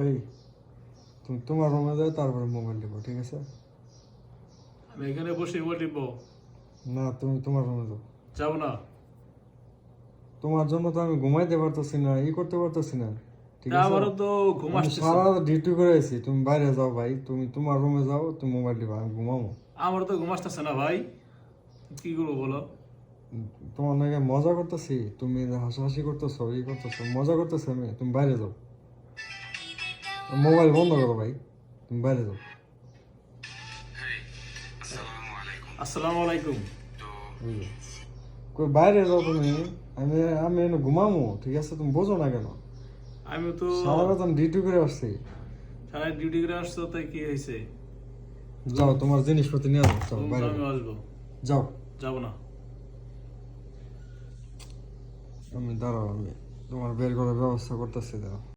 এই তুমি তোমার রুমে যাও, তারপরে মোবাইল টিপো, ঠিক আছে? আমি এখানে বসে মোবাইল টিপবো? না, তুমি তোমার রুমে যাও। যাবো না। তোমার জন্য তো আমি ঘুমাইতে পারতেছি না, করতে পারতেছি না, ঠিক আছে? আমারও তো ঘুম আমি আসতেছে। সারা ডিউটি করে আছি, তুমি বাইরে যাও ভাই, তুমি তোমার রুমে যাও, তুমি মোবাইল টিপো, আমি ঘুমাবো। আমারও তো ঘুম আসতেছে না ভাই, কি করবো বলো? উম, তোমার নাকি মজা করতেছি, তুমি হাসাহাসি করতেছো, করতেছো, মজা করতেছি আমি, তুমি বাইরে যাও। মোবাইল বন্ধ করো ভাই, তুমি বাইরে যাও। আসসালামু আলাইকুম। বুঝলো? কই বাইরে যাও তুমি, আমি আমি এনে ঘুমামো, ঠিক আছে? তুমি বোঝো না কেন? আমি তো সারা রাত আমি ডিউটি করে আসছি। সারা ডিউটি করে আসছো, তাই কি হয়েছে? যাও, তোমার জিনিসপত্র নিয়ে যাও, যাও রুম তো বাইরে আমি যাও। আসবো। যাও। যাবো না। আমি দাঁড়াও, আমি তোমার বের করার ব্যবস্থা করতেছি, দাঁড়াও।